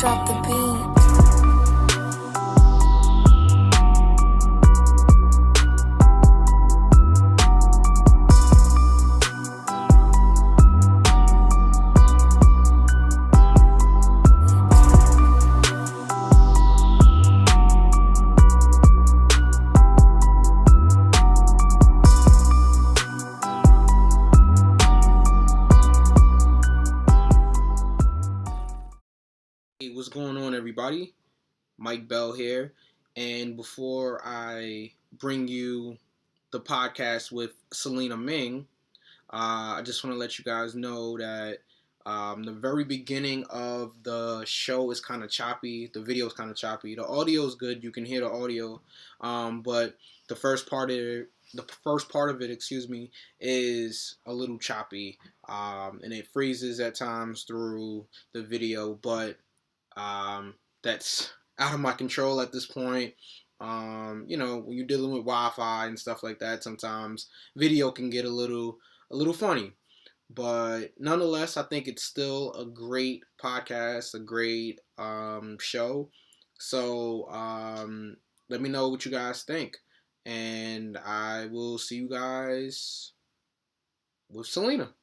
drop the beat. What's going on, everybody? Mike Bell here. And before I bring you the podcast with Selina Ming, I just want to let you guys know that the very beginning of the show is kind of choppy. The video is kind of choppy. The audio is good. You can hear the audio. But the first part of it, is a little choppy. And it freezes at times through the video. But that's out of my control at this point. When you're dealing with Wi-Fi and stuff like that, sometimes video can get a little funny. But nonetheless, I think it's still a great podcast, a great show. So let me know what you guys think. And I will see you guys with Selina.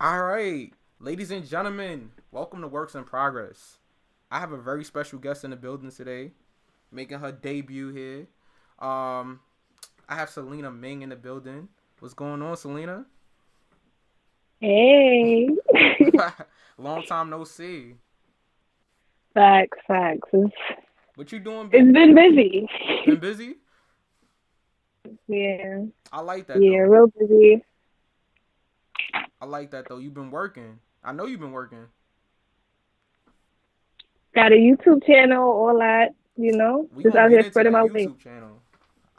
All right. Ladies and gentlemen, welcome to Works in Progress. I have a very special guest in the building today, making her debut here. I have Selina Ming in the building. What's going on, Selina? Hey. Long time no see. Facts. What you doing? It's been busy. Been busy? Yeah. I like that. Yeah, though. real busy. I like that though. You've been working. I know you've been working. Got a YouTube channel, all that, just out here spreading my wings. Channel.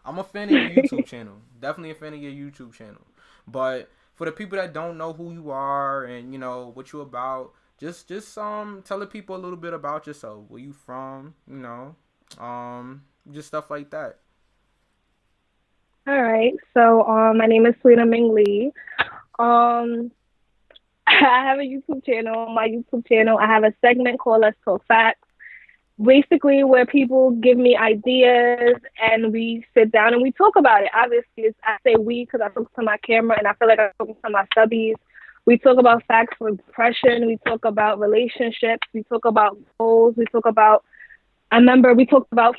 I'm a fan of your YouTube channel. Definitely a fan of your YouTube channel. But for the people that don't know who you are and what you about, just tell the people a little bit about yourself. Where you from? Just stuff like that. All right. So my name is Selina Ming-lee. I have a YouTube channel. On my YouTube channel, I have a segment called Let's Talk Facts, basically where people give me ideas and we sit down and we talk about it. Obviously, I say we because I talk to my camera and I feel like I'm talking to my subbies. We talk about facts for depression. We talk about relationships. We talk about goals. We talked about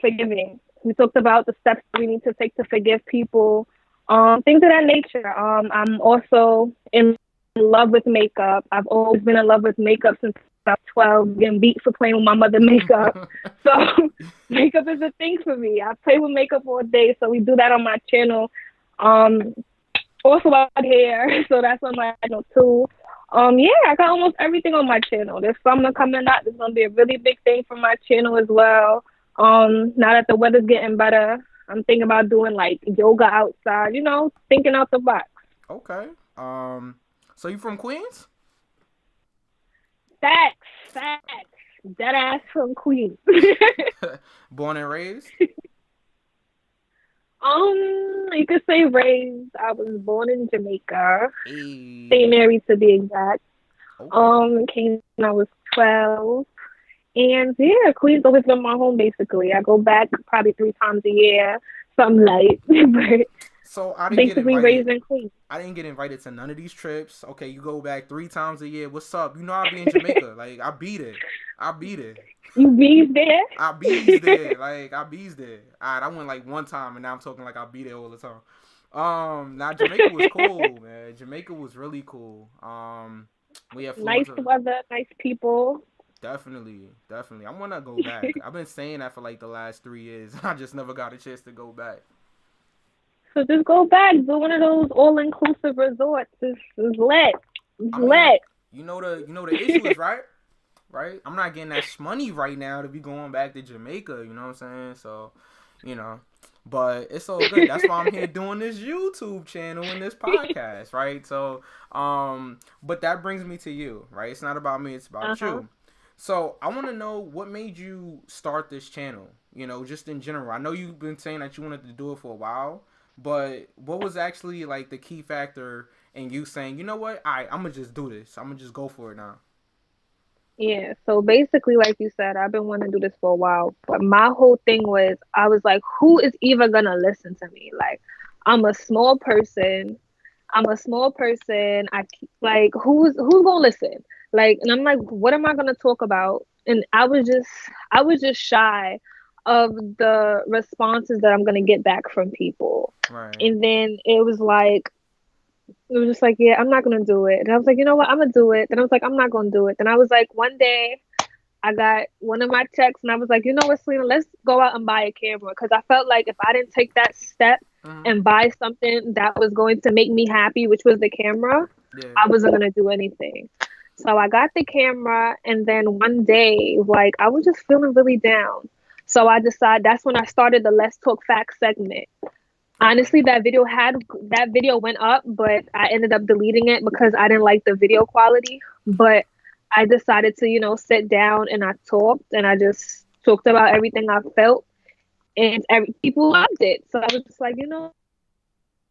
forgiving. We talked about the steps we need to take to forgive people, things of that nature. I'm also in love with makeup. I've always been in love with makeup since I was 12, getting beat for playing with my mother's makeup. So makeup is a thing for me. I play with makeup all day, so we do that on my channel. Also about hair, so that's on my channel too. I got almost everything on my channel. There's summer coming up. There's going to be a really big thing for my channel as well. Now that the weather's getting better, I'm thinking about doing like yoga outside, thinking out the box. Okay. So you from Queens? Facts. Dead ass from Queens. Born and raised? You could say raised. I was born in Jamaica. Hey. St. Mary to be exact. Okay. Came when I was 12. And yeah, Queens always been my home basically. I go back probably 3 times a year. Something light. But so I didn't basically raised in Queens. I didn't get invited to none of these trips. Okay, you go back 3 times a year. What's up? I'll be in Jamaica. Like, I beat it. You bees there? I bees there. I bees there. All right, I went like 1 time, and now I'm talking like I be there all the time. Now Jamaica was cool, man. Jamaica was really cool. We have nice weather, nice people. Definitely. I want to go back. I've been saying that for like the last 3 years. I just never got a chance to go back. So just go back, do one of those all-inclusive resorts. It's lit. Lit. You know the issue is right. I'm not getting that money right now to be going back to Jamaica. You know what I'm saying? So, but it's all good. That's why I'm here doing this YouTube channel and this podcast, right? So, but that brings me to you, right? It's not about me. It's about you. So I want to know what made you start this channel, just in general. I know you've been saying that you wanted to do it for a while, but what was actually like the key factor in you saying, you know what, all right, I'm going to just do this. I'm going to just go for it now. Yeah, so basically, like you said, I've been wanting to do this for a while, but my whole thing was, I was like, who is even gonna listen to me? Like, I'm a small person. I'm a small person. Like, who's gonna listen? Like, and I'm like, what am I gonna talk about? And I was just shy of the responses that I'm gonna get back from people. Right. And then it was just like, yeah, I'm not gonna do it. And I was like, you know what, I'm gonna do it. Then I was like, I'm not gonna do it. Then I was like, one day I got one of my checks and I was like, you know what, Selena, let's go out and buy a camera. Because I felt like if I didn't take that step Mm-hmm. and buy something that was going to make me happy, which was the camera, Yeah. I wasn't going to do anything. So I got the camera, and then one day, like, I was just feeling really down. So I decided that's when I started the Let's Talk Facts segment. Okay. Honestly, that video went up, but I ended up deleting it because I didn't like the video quality. But I decided to, sit down and I talked and I just talked about everything I felt, and people loved it. So I was just like, you know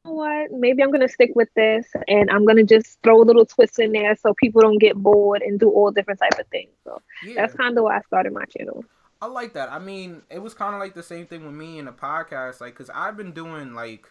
what? Maybe I'm gonna stick with this, and I'm gonna just throw little twists in there so people don't get bored and do all different type of things. So that's Yeah. kind of why I started my channel. I like that. I mean, it was kind of like the same thing with me in the podcast, like, cause I've been doing like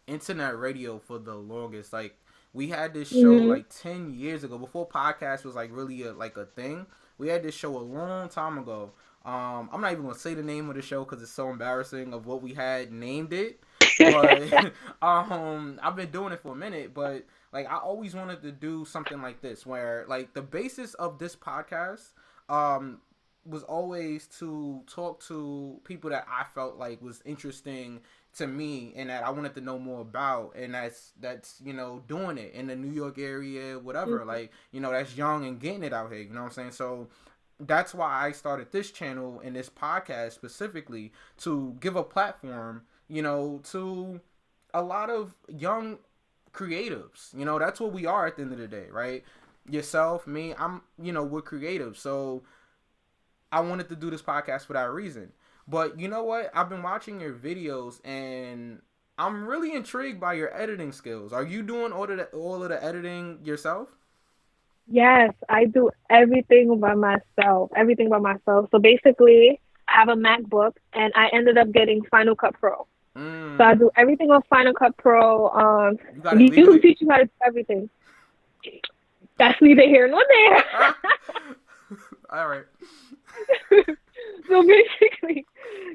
internet radio for the longest. Like, we had this show Hmm. like 10 years ago, before podcast was like really a thing. We had this show a long time ago. I'm not even gonna say the name of the show because it's so embarrassing of what we had named it. But I've been doing it for a minute. But like, I always wanted to do something like this, where like the basis of this podcast, um, was always to talk to people that I felt like was interesting to me and that I wanted to know more about, and that's doing it in the New York area, whatever, like, that's young and getting it out here, you know what I'm saying? So that's why I started this channel and this podcast specifically, to give a platform, to a lot of young creatives. That's what we are at the end of the day, right? Yourself, me, we're creative. So I wanted to do this podcast for that reason. But you know what? I've been watching your videos and I'm really intrigued by your editing skills. Are you doing all of the editing yourself? Yes, I do everything by myself. Everything by myself. So basically, I have a MacBook and I ended up getting Final Cut Pro. So I Mm. do everything on Final Cut Pro. You got it YouTube legally? teach you how to do everything. That's neither here nor there. All right. So basically,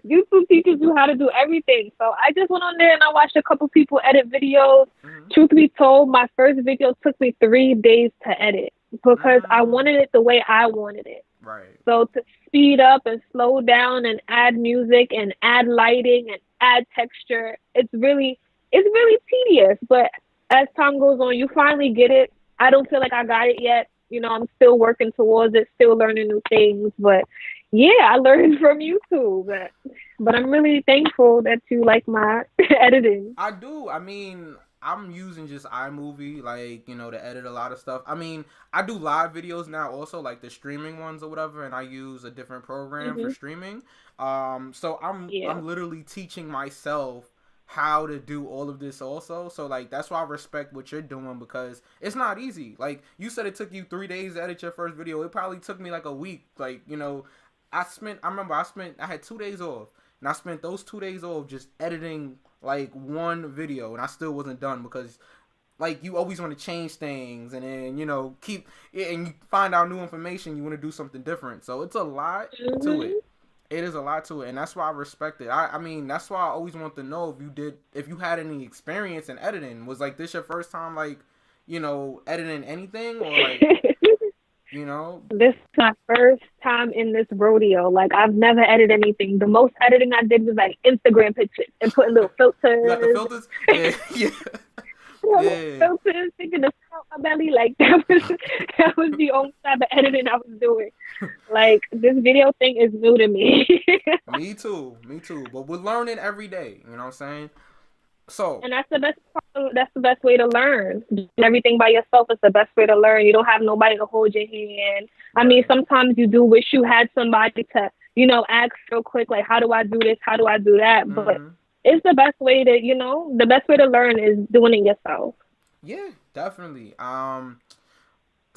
YouTube teaches you how to do everything. So I just went on there and I watched a couple people edit videos. Mm-hmm. Truth be told, my first video took me 3 days to edit because I Mm. wanted it the way I wanted it. Right. So to speed up and slow down and add music and add lighting and add texture, it's really tedious. But as time goes on, you finally get it. I don't feel like I got it yet. I'm still working towards it, still learning new things. But yeah, I learned from YouTube. But I'm really thankful that you like my editing. I do. I mean, I'm using just iMovie, like, to edit a lot of stuff. I mean, I do live videos now also, like the streaming ones or whatever, and I use a different program for Hmm. streaming. So I'm Yeah. I'm literally teaching myself how to do all of this also. So like, that's why I respect what you're doing, because it's not easy. Like you said, it took you 3 days to edit your first video. It probably took me like a week. Like, I had 2 days off, and I spent those 2 days off just editing like one video, and I still wasn't done, because like, you always want to change things, and then keep it, and you find out new information, you want to do something different. So it's a lot to it. Hmm. It is a lot to it, and that's why I respect it. I mean, that's why I always want to know if you had any experience in editing. Was like this your first time, like, editing anything, or like, you know This is my first time in this rodeo. Like, I've never edited anything. The most editing I did was like Instagram pictures and putting little you got the filters, filters? Yeah. Yeah. little Yeah. filters, thinking to out my belly. Like, that was the only type of editing I was doing. Like, this video thing is new to me. Me too. Me too. But we're learning every day. You know what I'm saying? So, And that's the best part. That's the best way to learn. Doing everything by yourself is the best way to learn. You don't have nobody to hold your hand. I mean, right. sometimes you do wish you had somebody to, ask real quick, like, how do I do this? How do I do that? But Mm-hmm. it's the best way to, the best way to learn is doing it yourself. Yeah, definitely.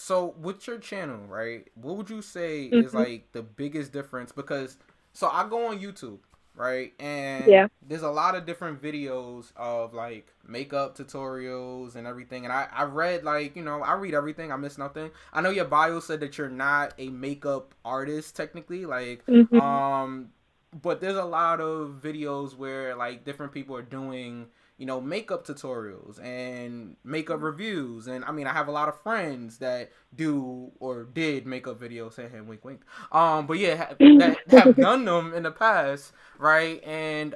So with your channel, right? What would you say is Hmm. like the biggest difference? Because so I go on YouTube, right? And Yeah. there's a lot of different videos of like makeup tutorials and everything. And I read like, I read everything. I miss nothing. I know your bio said that you're not a makeup artist technically, like Hmm. um but there's a lot of videos where like different people are doing makeup tutorials and makeup reviews. And I mean, I have a lot of friends that do or did makeup videos, say hey, wink wink. But yeah, that have done them in the past, right? And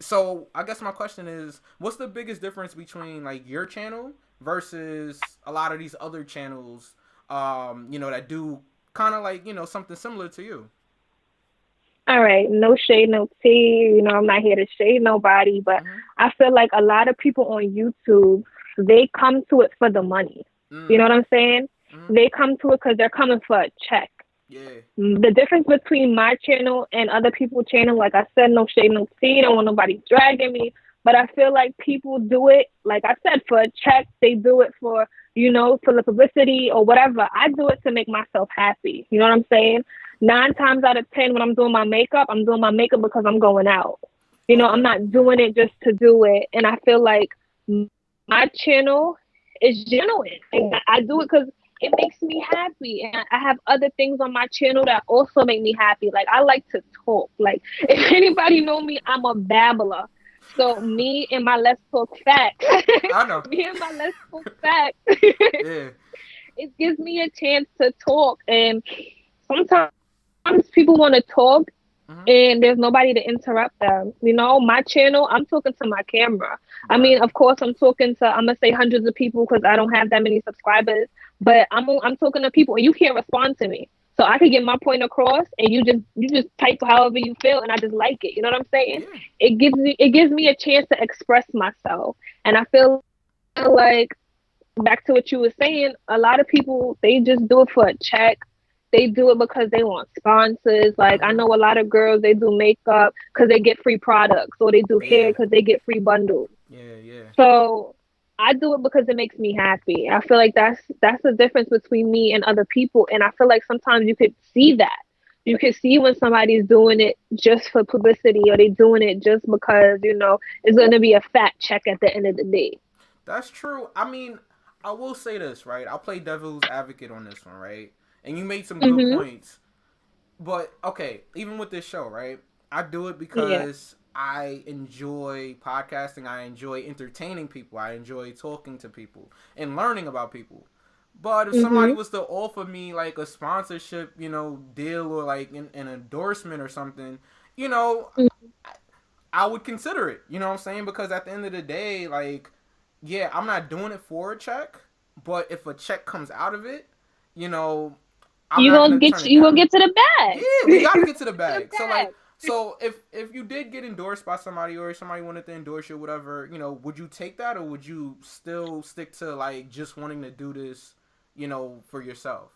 so I guess my question is, what's the biggest difference between like your channel versus a lot of these other channels, that do kind of like, something similar to you? All right, no shade, no tea. I'm not here to shade nobody, but Mm-hmm. I feel like a lot of people on YouTube, they come to it for the money. You know Mm. what I'm saying? Mm-hmm. They come to it because they're coming for a check. Yeah. The difference between my channel and other people's channel, like I said, no shade, no tea. Don't want nobody dragging me. But I feel like people do it, like I said, for a check. They do it for the publicity or whatever. I do it to make myself happy. You know what I'm saying? 9 times out of 10, when I'm doing my makeup because I'm going out. I'm Okay. not Yeah. doing it just to do it. And I feel like my channel is genuine. And I do it because it makes me happy. And I have other things on my channel that also make me happy. Like I like to talk. Like if anybody know me, I'm a babbler. So me and my let's talk facts. I know. Me and my let's talk facts. Yeah. It gives me a chance to talk. And sometimes people want to talk Mm-hmm. and there's nobody to interrupt them. My channel, I'm talking to my camera. I Right. mean, of course, I'm gonna say hundreds of people because I don't have that many subscribers, but I'm talking to people and you can't respond to me. So I could get my point across and you just type however you feel and I just like it. You know what I'm saying? Yeah. It gives me a chance to express myself. And I feel like back to what you were saying, a lot of people they just do it for a check. They do it because they want sponsors. Like I Mm-hmm. know a lot of girls they do makeup because they get free products, or they do hair Yeah. because they get free bundles. Yeah. Yeah. So I do it because it makes me happy. I feel like that's the difference between me and other people, and I feel like sometimes you could see that. You can see when somebody's doing it just for publicity, or they doing it just because it's going to be a fat check at the end of the day. That's true. I mean, I will say this, right? I'll play devil's advocate on this one, right? And you made some good Mhm. points. But okay, even with this show, right? I do it Yeah. because I enjoy podcasting. I enjoy entertaining people. I enjoy talking to people and learning about people. But if somebody Mhm. was to offer me like a sponsorship, deal or like an endorsement or something, you know, I would consider it. You know what I'm saying? Because at the end of the day, like, yeah, I'm not doing it for a check, but if a check comes out of it, you know, I'm You not gonna gonna get turn it you gonna down. get to the bag. Yeah, we You gotta gonna get to the get to the bag. So like, bag. so if you did get endorsed by somebody or somebody wanted to endorse you or whatever, would you take that or would you still stick to like just wanting to do this, for yourself?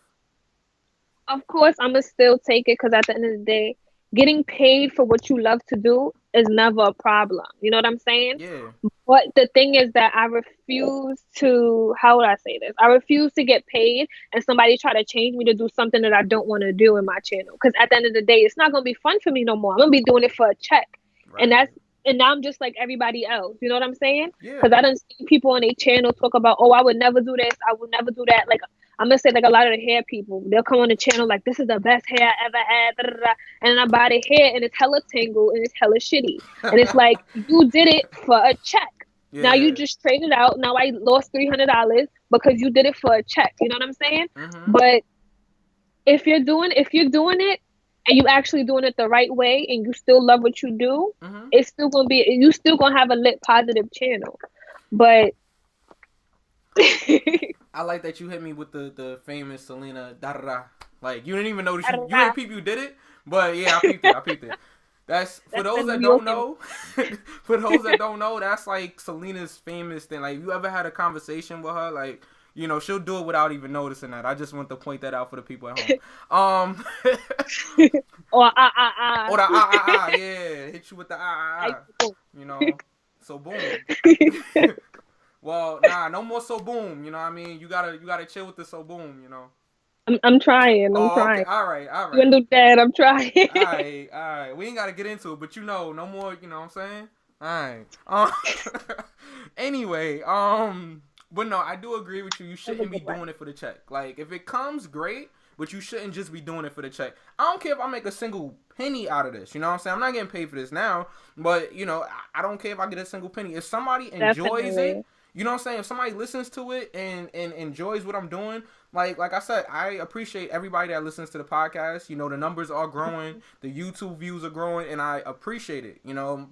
Of course, I'm gonna still take it because at the end of the day, getting paid for what you love to do is never a problem. You know what I'm saying? Yeah. But the thing is that I refuse to. How would I say this? I refuse to get paid and somebody try to change me to do something that I don't want to do in my channel. Because at the end of the day, it's not gonna be fun for me no more. I'm gonna be doing it for a check, and Right. that's and now I'm just like everybody else. You know what I'm saying? Yeah. Because I don't see people on their channel talk about, oh, I would never do this. I would never do that. Like I'm gonna say like a lot of the hair people, they'll come on the channel like this is the best hair I ever had, da, da, da. And I buy the hair and it's hella tangled and it's hella shitty. And it's like you did it for a check. Now you Yeah. just traded out. Now I lost $300 because you did it for a check. You know what I'm saying? Mhm. But if you're doing it and you actually doing it the right way and you still love what you do, Mhm. it's still gonna be you still gonna have a lit positive channel. But I like that you hit me with the famous Selena da da da. Like you didn't even notice you ain't peep you did it, but yeah, I peeped it. I peeped it. That's for that's the those New that York don't in me. know. For those that don't know, that's like Selena's famous thing. Like, you ever had a conversation with her, like, she'll do it without even noticing that. I just want to point that out for the people at home. Or Or the yeah, hit you with the I used to you know. So boom. Well, nah, no more so boom. You know what I mean? You gotta chill with the so boom. You know. I'm trying. I'm Oh, okay. trying. All right. You understand? I'm trying. All right. All right. We ain't gotta get into it, but no more. You know what I'm saying? All right. Anyway, but no, I do agree with you. You Have a shouldn't be good one. doing it for the check. Like, if it comes, great, but you shouldn't just be doing it for the check. I don't care if I make a single penny out of this. You know what I'm saying? I'm not getting paid for this now, but I don't care if I get a single penny. If somebody enjoys Definitely. it, you know what I'm saying? If somebody listens to it and enjoys what I'm doing, like I said, I appreciate everybody that listens to the podcast. The numbers are growing, the YouTube views are growing, and I appreciate it.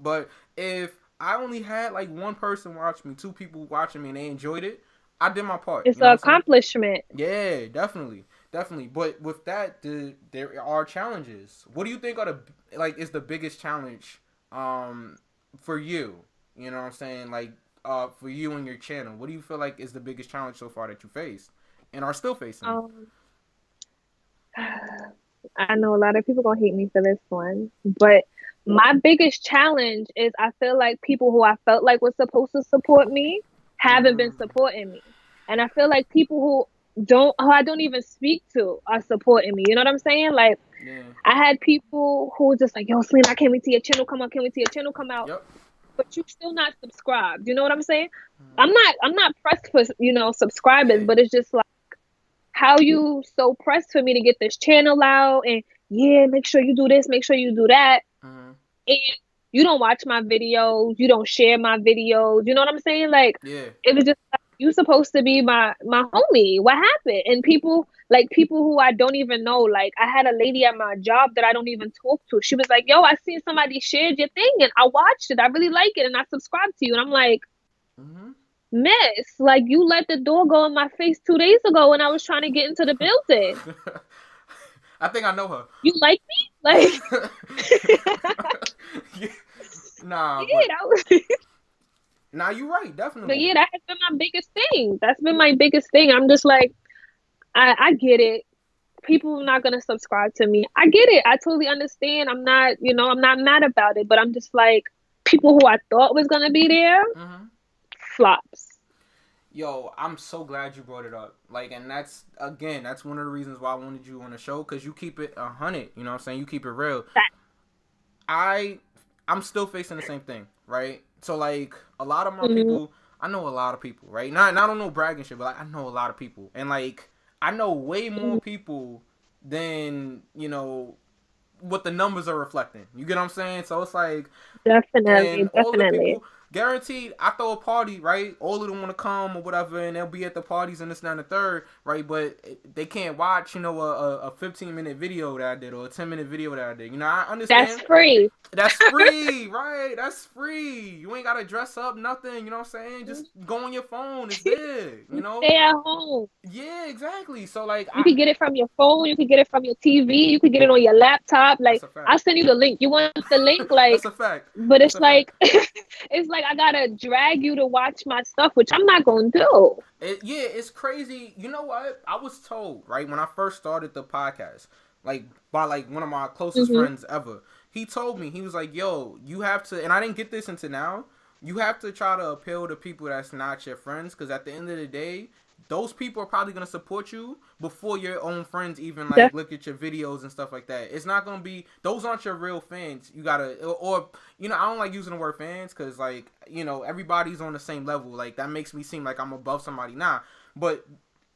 But if I only had like one person watch me, two people watching me, and they enjoyed it, I did my part. It's You know an what I'm saying? accomplishment. Yeah, definitely. But with that, there are challenges. What do you think is the biggest challenge for you? You know what I'm saying? Like for you and your channel. What do you feel like is the biggest challenge so far that you faced and are still facing? Um, I know a lot of people gonna hate me for this one, but my biggest challenge is I feel like people who I felt like was supposed to support me haven't been Mm, supporting me, and I feel like people who I don't even speak to are supporting me. You know what I'm saying? Like yeah. I had people who were just like, "Yo, Selena, I can't wait to your channel come out. Can't wait to your channel come out." Yep. But you still not subscribed. You know what I'm saying? Mm, I'm not pressed for subscribers, yeah. but it's just like how you so pressed for me to get this channel out and yeah, make sure you do this, make sure you do that. Mm, And you don't watch my videos, you don't share my videos. You know what I'm saying? Like yeah. it was just like, you supposed to be my homie. What happened? And people who I don't even know. Like I had a lady at my job that I don't even talk to. She was like, "Yo, I seen somebody shared your thing and I watched it. I really like it and I subscribed to you." And I'm like, Mm-hmm. "Miss, like you let the door go in my face 2 days ago when I was trying to get into the building. I think I know her. You like me?" Like Yeah. Nah, yeah, but that was nah, you're right, but definitely. yeah, that has been my biggest thing. That's been my biggest thing. I'm just like, I get it. People are not gonna subscribe to me. I get it. I totally understand. I'm not mad about it, but I'm just like people who I thought was gonna be there, Mm-hmm. flops. Yo, I'm so glad you brought it up. Like, and that's one of the reasons why I wanted you on the show because you keep it 100. You know what I'm saying? You keep it real. I I'm still facing the same thing, right? So like a lot of my Mm-hmm. people, I know a lot of people, right? Not I don't know bragging shit, but like I know a lot of people, and like I know way more people than what the numbers are reflecting. You get what I'm saying? So it's like and Definitely, all of the definitely. people guaranteed I throw a party, right? All of them want to come or whatever, and they'll be at the parties and this and that and the third, right? But they can't watch a 15-minute video that I did or a 10-minute video that I did. I That's understand. free. That's free, right? That's free. You ain't gotta dress up, nothing. You know what I'm saying? Just go on your phone. It's there. You You know? stay at home. Yeah, exactly. So like, You could get it from your phone. You could get it from your TV. You could get it on your laptop. Like that's a fact. I'll send you the link. You want the link? That's Like, a fact. but That's it's a fact. like it's like I gotta drag you to watch my stuff, which I'm not gonna do. Yeah, it's crazy. You know what? I was told right when I first started the podcast, like by like one of my closest Hmm. friends ever. He told me he was like, "Yo, you have to," and I didn't get this until now. You have to try to appeal to people that's not your friends, because at the end of the day, those people are probably gonna support you before your own friends even like Def- look at your videos and stuff like that. It's not gonna be those aren't your real fans. You gotta or I don't like using the word fans because like everybody's on the same level. Like that makes me seem like I'm above somebody. Nah, but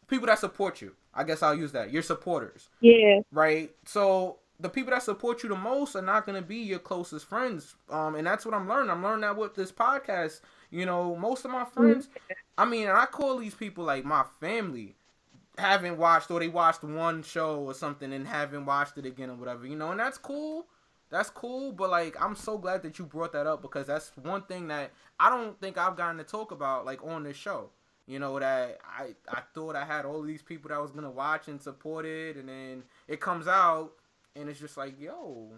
people that support you. I guess I'll use that. Your supporters, yeah. right? So the people that support you the most are not going to be your closest friends. And that's what I'm learning. I'm learning that with this podcast. Most of my Mhm. friends, I mean, I call these people like my family, haven't watched or they watched one show or something and haven't watched it again or whatever, and that's cool. That's cool, but like I'm so glad that you brought that up because that's one thing that I don't think I've gotten to talk about like on this show. That I thought I had all these people that was gonna watch and support it, and then it comes out and it's just like, yo,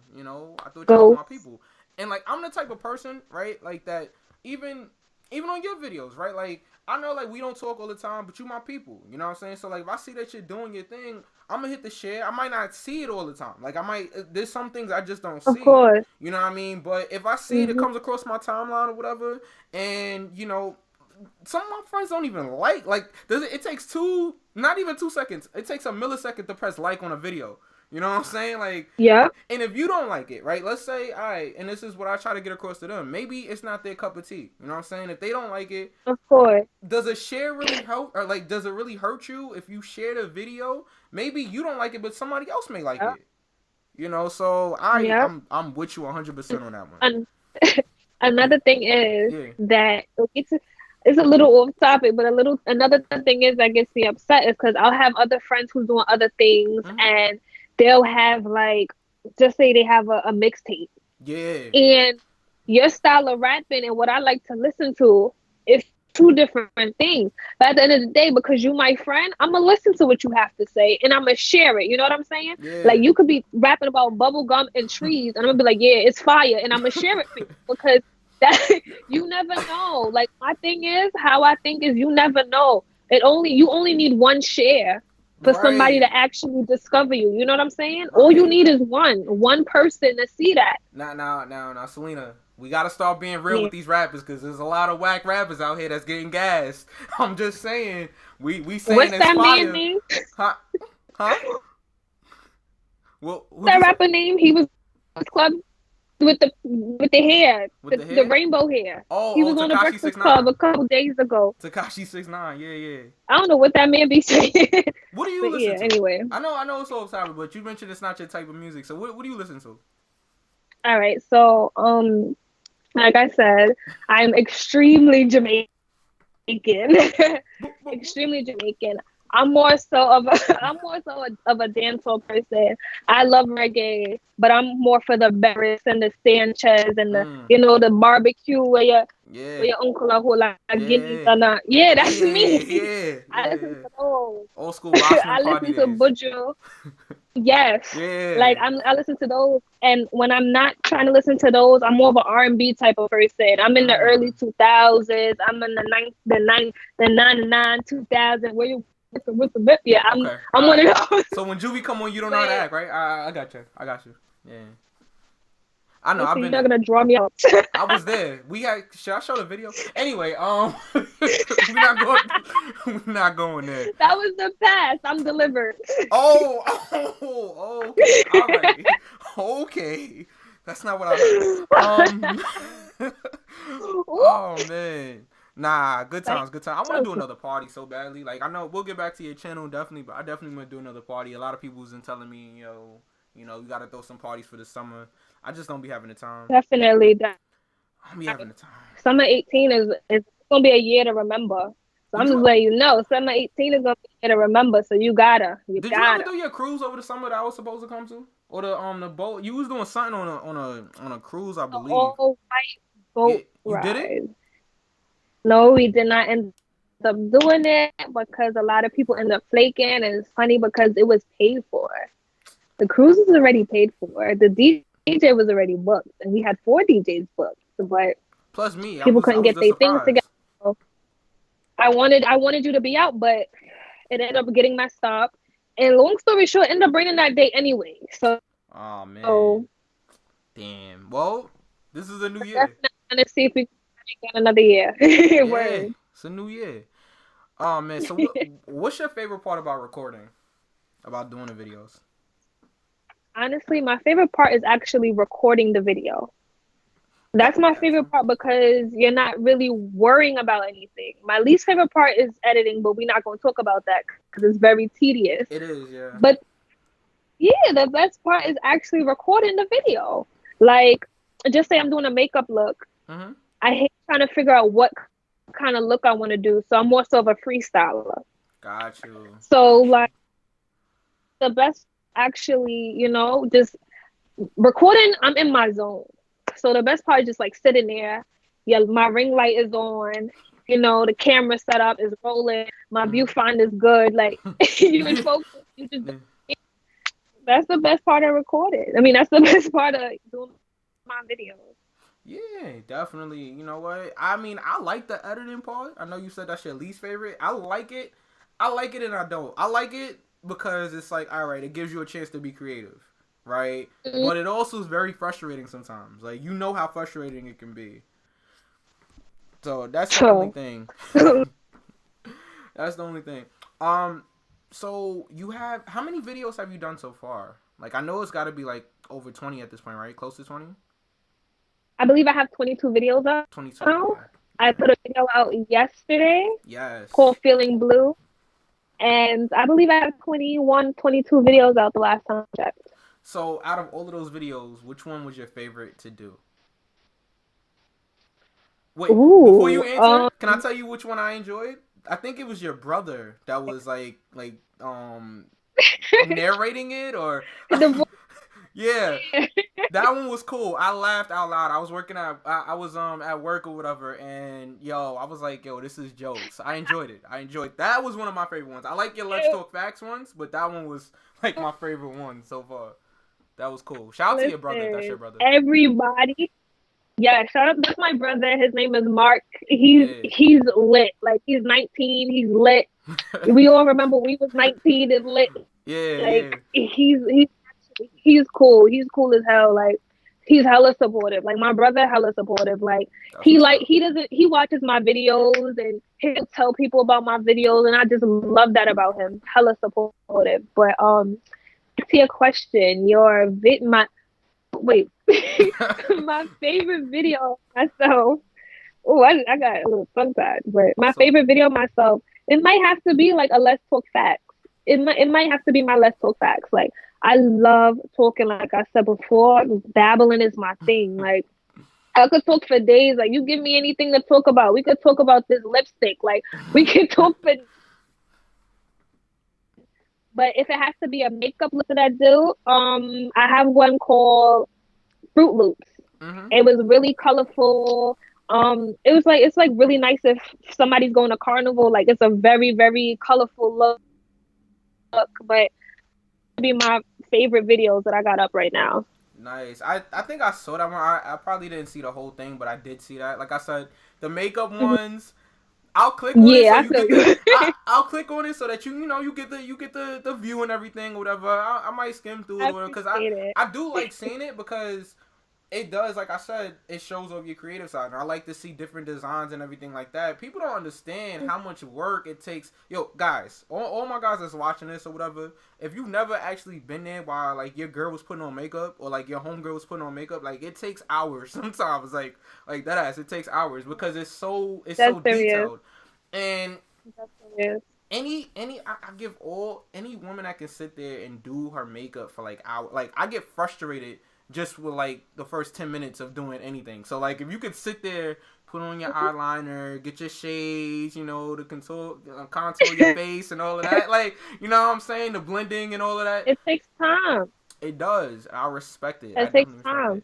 I thought y'all was Go. my people. And like I'm the type of person, right? Like that even on your videos, right? Like I know like we don't talk all the time, but you my people. You know what I'm saying? So like if I see that you're doing your thing, I'm gonna hit the share. I might not see it all the time. Like there's some things I just don't Of see. course. You know what I mean? But if I see it, it Hmm. comes across my timeline or whatever, and some of my friends don't even like it takes not even 2 seconds. It takes a millisecond to press like on a video. You know what I'm saying? Like, yeah, and if you don't like it, right? Let's say, all right, and this is what I try to get across to them. Maybe it's not their cup of tea. You know what I'm saying? If they don't like it, of course. does a share really help, or like, does it really hurt you if you share the video? Maybe you don't like it, but somebody else may like Yeah, it. You know, so yeah. I'm with you 100% on that one. And another thing is Yeah. that it's a little off topic, but another thing is that gets me upset is because I'll have other friends who's doing other things, Mm-hmm. and they'll have like, just say they have a mixtape, Yeah. and your style of rapping and what I like to listen to is two different things. But at the end of the day, because you my friend, I'm gonna listen to what you have to say and I'm gonna share it. You know what I'm saying? Yeah. Like, you could be rapping about bubble gum and trees, and I'm gonna be like, yeah, it's fire, and I'm gonna share it for you because that you never know. Like, my thing is, how I think is, you never know. You only need one share for somebody Right. to actually discover you. You know what I'm saying? All you Right. need is one person to see that. Now, Selena, we gotta start being real Yeah. with these rappers because there's a lot of whack rappers out here that's getting gassed. I'm just saying, we saying What's it's that man fire, name? huh? Huh? Well, what'd That you say? rapper name? He was club with the hair, With the the hair? rainbow hair. He Oh, was on the Takashi Breakfast Club 6ix9ine. a couple days ago. Takashi 6ix9ine. Yeah. I don't know what that man be saying. What do you But listen yeah, to? anyway. I know it's off topic, but you mentioned it's not your type of music. So what do you listen to? All right. So, like I said, I'm extremely Jamaican. Extremely Jamaican. I'm more so of a dancehall person. I love reggae, but I'm more for the Barris and the Sanchez and the, Mm. the barbecue where Yeah. your uncle a whole lot of guineas Yeah. and yeah, that's Yeah. me. I listen Yeah. to those. Old school Bosman I party listen to days. Buju. Yes. Yeah. Like, I listen to those, and when I'm not trying to listen to those, I'm more of an R&B type of person. I'm in the early Mm. 2000s. I'm in the 99 2000. Where you with the whip? Yeah, Okay. I'm All one right. of those. So when Juvie come on, you don't know how to But act, right? I got you. Yeah. I know. so I've you're been not there. gonna draw me out. I was there. Should I show the video? Anyway, we're not going. We're not going there. That was the past. I'm delivered. Okay. All right. Okay. That's not what I heard. Oh man. Nah, good Like, times. I want to do another party so badly. Like, I know we'll get back to your channel definitely, but I definitely want to do another party. A lot of people was telling me, you gotta throw some parties for the summer. I just don't be having the time. definitely. I'll be having the time. Summer 18 is gonna be a year to remember. So I'm Did just you letting you know, summer 18 is gonna be a year to remember. So you gotta. did you ever do your cruise over the summer that I was supposed to come to, or the boat? You was doing something on a cruise, I believe. All white Yeah, boat you did it. ride. No, we did not end up doing it because a lot of people end up flaking, and it's funny because it was paid for. The cruise was already paid for. The DJ was already booked, and we had 4 DJs booked, but Plus me, people I couldn't was get the their things surprise. together. So I wanted you to be out, but it ended up getting messed up. And long story short, ended up bringing that date anyway. So, Oh so man, damn. Well, this is a new year. definitely gonna see if we can get another year. Yeah, Word. it's a new year. Oh man, so what's your favorite part about recording? About doing the videos? Honestly, my favorite part is actually recording the video. That's my Gotcha. favorite part because you're not really worrying about anything. My least favorite part is editing, but we're not going to talk about that because it's very tedious. It is, yeah. But yeah, the best part is actually recording the video. Like, just say I'm doing a makeup look. Mhm. I hate trying to figure out what kind of look I want to do. So I'm more so of a freestyler. Got you. So, like, the best actually, just recording, I'm in my zone. So the best part is just like sitting there. Yeah, my ring light is on. The camera setup is rolling. My viewfinder is good. Like, you in focus. That's the best part of recording. I mean, that's the best part of doing my videos. Yeah, definitely. You know what? I mean, I like the editing part. I know you said that's your least favorite. I like it. I like it and I don't. I like it because it's like, all right, it gives you a chance to be creative, right? Mm-hmm. But it also is very frustrating sometimes. Like, you know how frustrating it can be. So that's the only thing. That's the only thing. So you have, how many videos have you done so far? Like, I know it's got to be like over 20 at this point, right? Close to 20? I believe I have 22 videos out 22. now. Okay. I put a video out yesterday Yes. called Feeling Blue. And I believe I have 21, 22 videos out the last time I checked. So out of all of those videos, which one was your favorite to do? Wait, before you answer, can I tell you which one I enjoyed? I think it was your brother that was like narrating it, or yeah, that one was cool. I laughed out loud. I was working I was at work or whatever, and I was like, this is jokes. I enjoyed it. That was one of my favorite ones. I like your Let's Talk Facts ones, but that one was like my favorite one so far. That was cool. Shout out to your brother. If that's your brother. Everybody. Yeah, shout out. That's my brother. His name is Mark. He's lit. Like, he's 19. He's lit. We all remember when we was 19 and lit. Yeah, he's cool. He's cool as hell. Like, he's hella supportive. Like, my brother hella supportive. Like, he watches my videos and he'll tell people about my videos, and I just love that about him. Hella supportive. But to your question, my favorite video myself. Oh, I got a little tongue tied, but my favorite video myself, it might have to be like a Let's Talk Facts. It might have to be my Let's Talk Facts. Like, I love talking. Like I said before, babbling is my thing. Like, I could talk for days. Like, you give me anything to talk about. We could talk about this lipstick. Like, we can talk for. But if it has to be a makeup look that I do, I have one called Fruit Loops. Mm-hmm. It was really colorful. It's like really nice if somebody's going to carnival. Like, it's a very, very colorful look. But it would be my favorite videos that I got up right now. Nice. I think I saw that one. I probably didn't see the whole thing, but I did see that. Like I said, the makeup ones. I'll click on it so you get I'll click on it so that you get the view and everything or whatever. I might skim through it because I do like seeing it because it does, like I said, it shows off your creative side. And I like to see different designs and everything like that. People don't understand how much work it takes. Yo, guys, all my guys that's watching this or whatever, if you've never actually been there while like your girl was putting on makeup or like your homegirl was putting on makeup, like it takes hours sometimes. Like that ass, it takes hours because it's so detailed. And any I give any woman that can sit there and do her makeup for like hours. Like, I get frustrated just with like the first 10 minutes of doing anything. So like, if you could sit there, put on your eyeliner, get your shades, to contour your face and all of that, like, you know what I'm saying, the blending and all of that. It takes time. It does. I respect it. It takes time.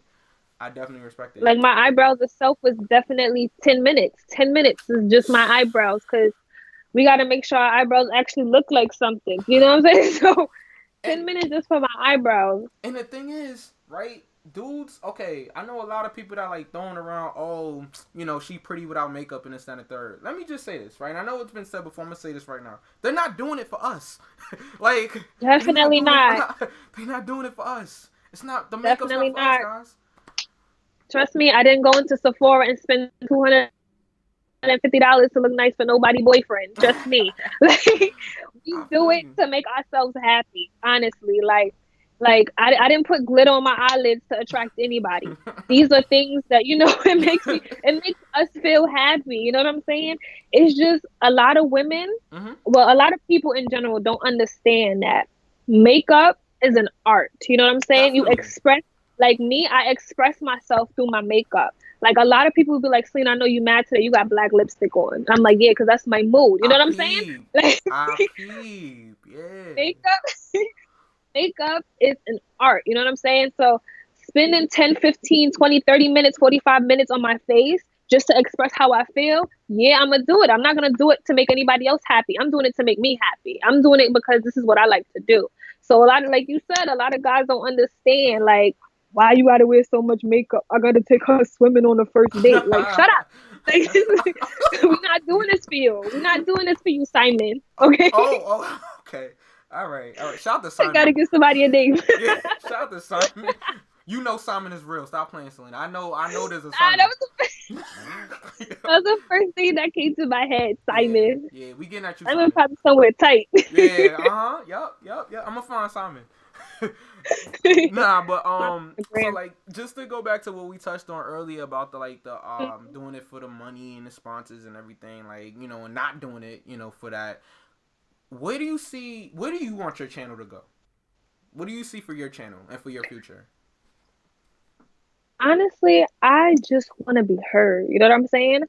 I definitely respect it. Like, my eyebrows itself was definitely 10 minutes. 10 minutes is just my eyebrows, because we got to make sure our eyebrows actually look like something. You know what I'm saying? So 10 minutes just for my eyebrows. And the thing is, right, dudes, okay, I know a lot of people that like throwing around, she pretty without makeup and this, that, and the third. Let me just say this, right? I know it's been said before. I'm going to say this right now. They're not doing it for us. Like, definitely not. They're not doing it for us. It's not, the makeup's not for us, guys. Trust me, I didn't go into Sephora and spend $250 to look nice for nobody boyfriend. Trust me. Like, we do it to make ourselves happy, honestly. Like I didn't put glitter on my eyelids to attract anybody. These are things that, it makes us feel happy. You know what I'm saying? It's just a lot of women, well, a lot of people in general don't understand that makeup is an art. You know what I'm saying? Definitely. You express, like me, I express myself through my makeup. Like, a lot of people will be like, Selena, I know you mad today. You got black lipstick on. I'm like, yeah, because that's my mood. You know what I'm saying? Like, yeah. Makeup is an art. You know what I'm saying? So spending 10, 15, 20, 30 minutes, 45 minutes on my face just to express how I feel, yeah, I'm going to do it. I'm not going to do it to make anybody else happy. I'm doing it to make me happy. I'm doing it because this is what I like to do. So a lot of, like you said, a lot of guys don't understand, like, why you gotta wear so much makeup? I gotta take her swimming on the first date. Like, shut up. Like, we're not doing this for you. We're not doing this for you, Simon. Okay? Oh, okay. All right. Shout out to Simon. I gotta give somebody a name. Yeah, shout out to Simon. You know Simon is real. Stop playing, Selena. I know there's a Simon. That was the first thing that came to my head, Simon. Yeah, we getting at you, Simon Simon. probably somewhere tight. Yeah, yup. I'm gonna find Simon. Nah, but so Instagram. like just to go back to what we touched on earlier about the doing it for the money and the sponsors and everything, like, you know, and not doing it, you know, for that. Where do you want your channel to go? What do you see for your channel and for your future? Honestly, I just want to be heard. You know what I'm saying?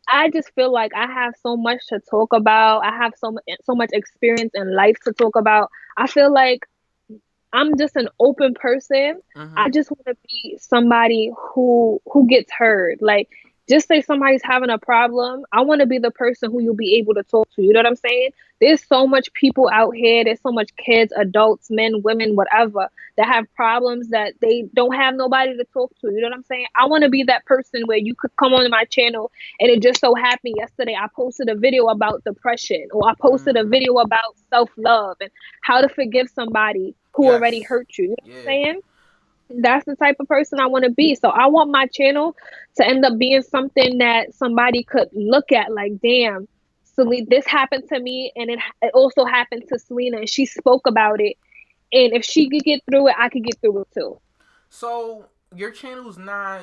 I just feel like I have so much to talk about. I have so much experience in life to talk about. I feel like I'm just an open person. Mm-hmm. I just want to be somebody who gets heard. Like, just say somebody's having a problem. I want to be the person who you'll be able to talk to. You know what I'm saying? There's so much people out here. There's so much kids, adults, men, women, whatever, that have problems that they don't have nobody to talk to. You know what I'm saying? I want to be that person where you could come on my channel and it just so happened yesterday I posted a video about depression, or I posted a Mm. video about self-love and how to forgive somebody who already Yes. hurt you. You know what Yeah. I'm saying? That's the type of person I want to be. So I want my channel to end up being something that somebody could look at like, damn, Selena, this happened to me, and it also happened to Selena, and she spoke about it. And if she could get through it, I could get through it too. So your channel's not,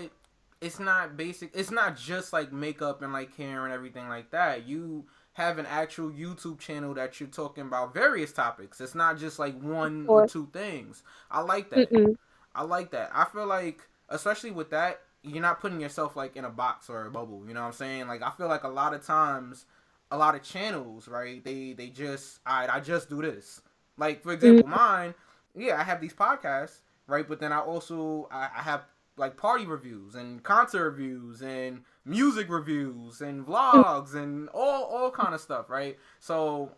it's not basic, it's not just like makeup and like hair and everything like that. You have an actual YouTube channel that you're talking about various topics. It's not just like one or Or, two things. I like that. mm-mm. I like that. I feel like, especially with that, you're not putting yourself like in a box or a bubble. You know what I'm saying? Like, I feel like a lot of times, a lot of channels, right? They just, all right, I just do this. Like, for example, mine, yeah, I have these podcasts, right? But then I have like party reviews and concert reviews and music reviews and vlogs and all kind of stuff, right? So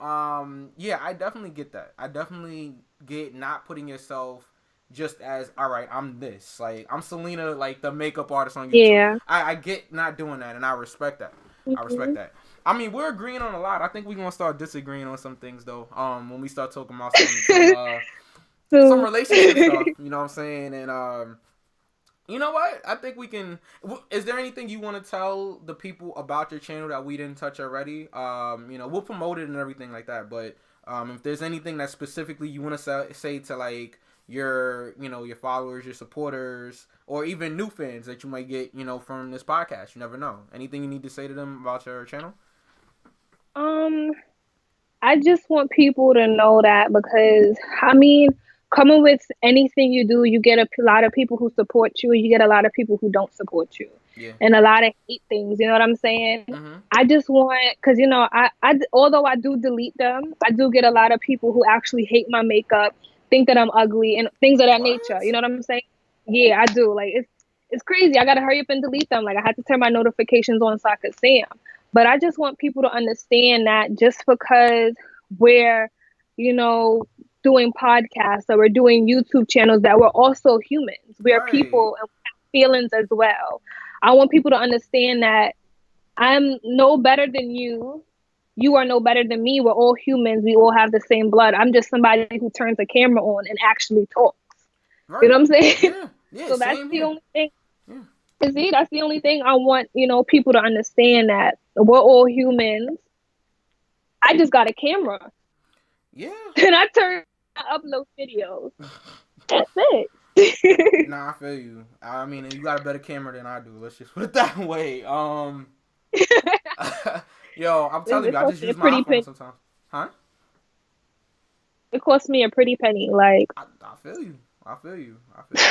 yeah, I definitely get that. I definitely get not putting yourself just as, all right, I'm this, like, I'm Selena, like the makeup artist on YouTube. Yeah. I get not doing that, and I respect that. I respect Mm-hmm. that. I mean, we're agreeing on a lot. I think we're gonna start disagreeing on some things though. When we start talking about some So, relationship stuff, you know what I'm saying? And you know what? I think we can. Is there anything you want to tell the people about your channel that we didn't touch already? You know, we'll promote it and everything like that. But if there's anything that specifically you want to say to like your followers, your supporters, or even new fans that you might get, from this podcast, you never know. Anything you need to say to them about your channel? um, I just want people to know that, because I mean, coming with anything you do, you get a lot of people who support you, and you get a lot of people who don't support you, Yeah. and a lot of hate things. You know what I'm saying? Mm-hmm. I just want, because although I do delete them, I do get a lot of people who actually hate my makeup, think that I'm ugly, and things of that nature. You What? know what I'm saying? Yeah, I do. Like, it's crazy. I gotta hurry up and delete them. Like, I had to turn my notifications on so I could see them. But I just want people to understand that just because we're, you know, doing podcasts or we're doing YouTube channels, that we're also humans. We are Right. people and we have feelings as well. I want people to understand that I'm no better than you. You are no better than me. We're all humans. We all have the same blood. I'm just somebody who turns a camera on and actually talks. You know Right. what I'm saying? Yeah. Yeah. So that's Same the here. only thing. Yeah. See, that's the only thing I want, people to understand, that we're all humans. I just got a camera Yeah. and I upload videos. That's it. Nah, I feel you. I mean, you got a better camera than I do. Let's just put it that way. Yo, I'm telling It you, I cost just me a use my pretty iPhone penny. sometimes. Huh? It cost me a pretty penny. Like, I feel you. I feel you. I feel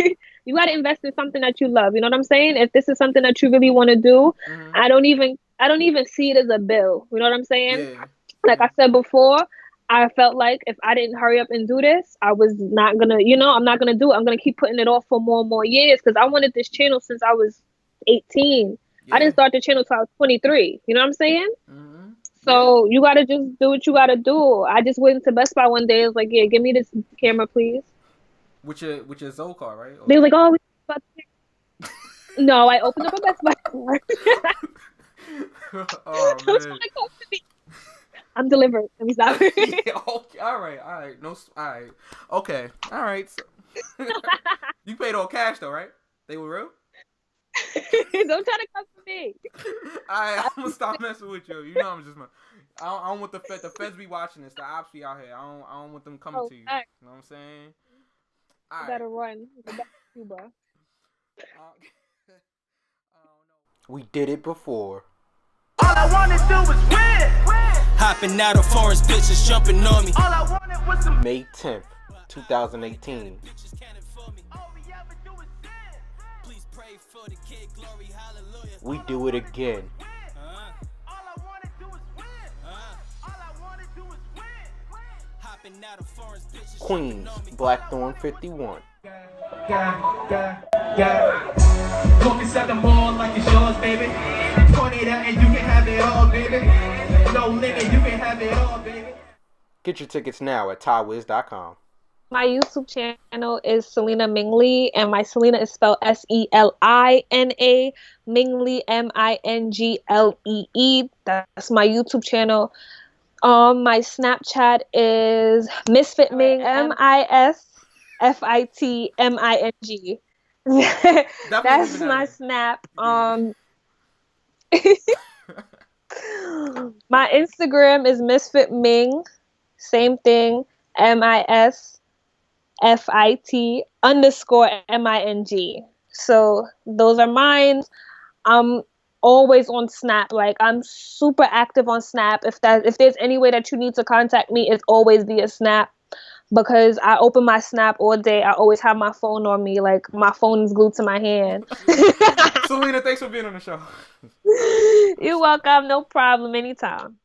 you. you got to invest in something that you love. You know what I'm saying? If this is something that you really want to do, Mm-hmm. I don't even see it as a bill. You know what I'm saying? Yeah. Like Yeah. I said before, I felt like if I didn't hurry up and do this, I was not gonna, I'm not gonna do it. I'm gonna keep putting it off for more and more years, because I wanted this channel since I was 18. I Yeah. didn't start the channel till I was 23. You know what I'm saying? Mm-hmm. Yeah. So you gotta just do what you gotta do. I just went into Best Buy one day. I was like, "Yeah, give me this camera, please." Which is Zolcar, right? They Or... was like, "Oh, no." I opened up a Best Buy store. Oh Don't man. try to come to me. I'm delivered. Let me stop. Yeah. Okay. All right. All right. No. All right. Okay. All right. So... you paid all cash though, right? They were real. Don't try to come for me. I'm gonna stop messing with you. You know I'm just. I don't want the feds be watching this. The ops be out here. I don't want them coming to you. You know what I'm saying? All right. Better run. Go back to Cuba. We did it before. All I wanna do is win. Hopping out of forest, bitches jumping on me. All I wanted was some. May 10th, 2018. We do it again. Queens, Blackthorn 51. Walk inside the mall like it's yours, baby. Point it out and you can have it all, baby. No limit, you can have it all, baby. Get your tickets now at tywiz.com. My YouTube channel is Selina Ming-lee, and my Selina is spelled Selina. Ming-lee, Minglee. That's my YouTube channel. My Snapchat is Misfit Ming, MISFITMING. That's my Snap. My Instagram is Misfit Ming. Same thing. MISFIT_MING. So those are mine. I'm always on Snap. Like, I'm super active on Snap. If there's any way that you need to contact me, it's always via Snap, because I open my Snap all day. I always have my phone on me. Like, my phone is glued to my hand. Selina, thanks for being on the show. You're welcome. No problem. Anytime.